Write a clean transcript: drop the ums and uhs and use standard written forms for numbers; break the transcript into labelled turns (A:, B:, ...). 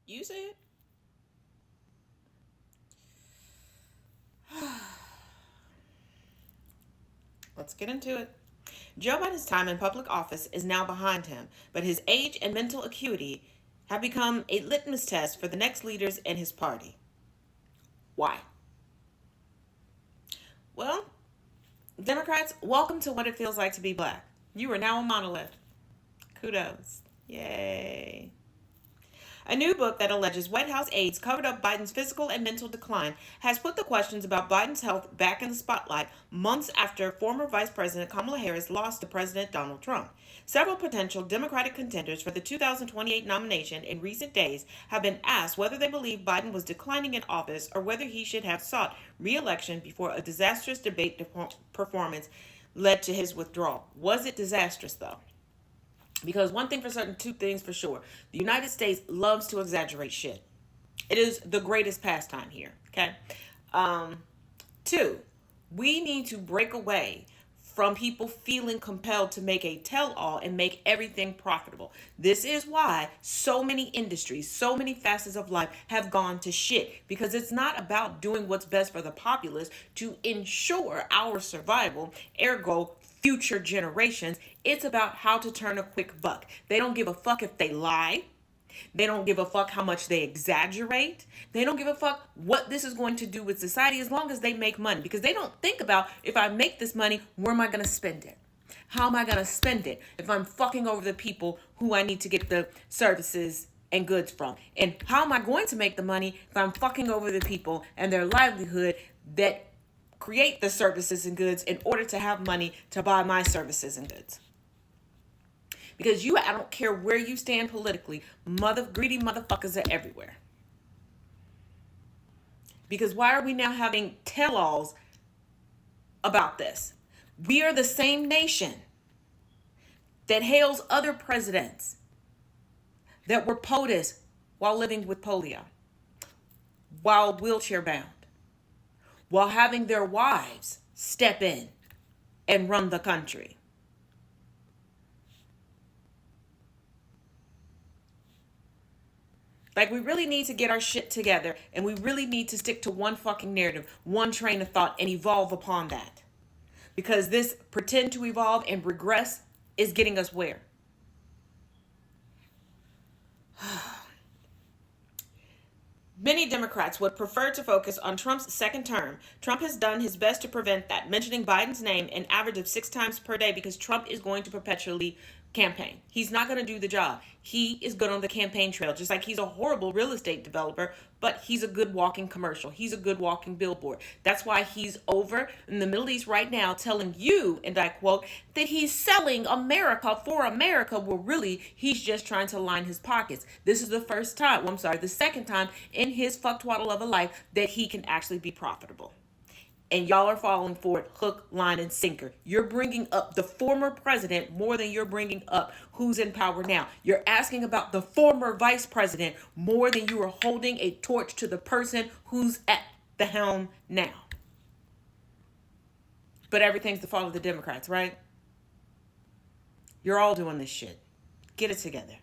A: You said. Let's get into it. Joe Biden's time in public office is now behind him, but his age and mental acuity have become a litmus test for the next leaders in his party. Why? Well, Democrats, welcome to what it feels like to be black. You are now a monolith. Kudos. Yay. A new book that alleges White House aides covered up Biden's physical and mental decline has put the questions about Biden's health back in the spotlight months after former Vice President Kamala Harris lost to President Donald Trump. Several potential Democratic contenders for the 2028 nomination in recent days have been asked whether they believe Biden was declining in office or whether he should have sought re-election before a disastrous debate performance led to his withdrawal. Was it disastrous, though? Because one thing for certain, two things for sure. The United States loves to exaggerate shit. It is the greatest pastime here. Okay. Two, we need to break away from people feeling compelled to make a tell-all and make everything profitable. This is why so many industries, so many facets of life have gone to shit. Because it's not about doing what's best for the populace to ensure our survival, ergo future generations. It's about how to turn a quick buck. They don't give a fuck if they lie. They don't give a fuck how much they exaggerate. They don't give a fuck what this is going to do with society as long as they make money. Because they don't think about, if I make this money, where am I going to spend it? How am I going to spend it if I'm fucking over the people who I need to get the services and goods from? And how am I going to make the money if I'm fucking over the people and their livelihood that create the services and goods in order to have money to buy my services and goods? Because I don't care where you stand politically, greedy motherfuckers are everywhere. Because why are we now having tell-alls about this? We are the same nation that hails other presidents that were POTUS while living with polio, while wheelchair bound, while having their wives step in and run the country. Like, we really need to get our shit together, and we really need to stick to one fucking narrative, one train of thought, and evolve upon that. Because this pretend to evolve and regress is getting us where? Many Democrats would prefer to focus on Trump's second term. Trump has done his best to prevent that, mentioning Biden's name an average of 6 times per day because Trump is going to perpetually campaign. He's not going to do the job. He is good on the campaign trail, just like he's a horrible real estate developer, but he's a good walking commercial. He's a good walking billboard. That's why he's over in the Middle East right now telling you, and I quote, that he's selling America for America. Well, really, he's just trying to line his pockets. This is the second time in his fucktwaddle of a life that he can actually be profitable. And y'all are falling for it hook, line, and sinker. You're bringing up the former president more than you're bringing up who's in power now. You're asking about the former vice president more than you are holding a torch to the person who's at the helm now. But everything's the fault of the Democrats, right? You're all doing this shit. Get it together.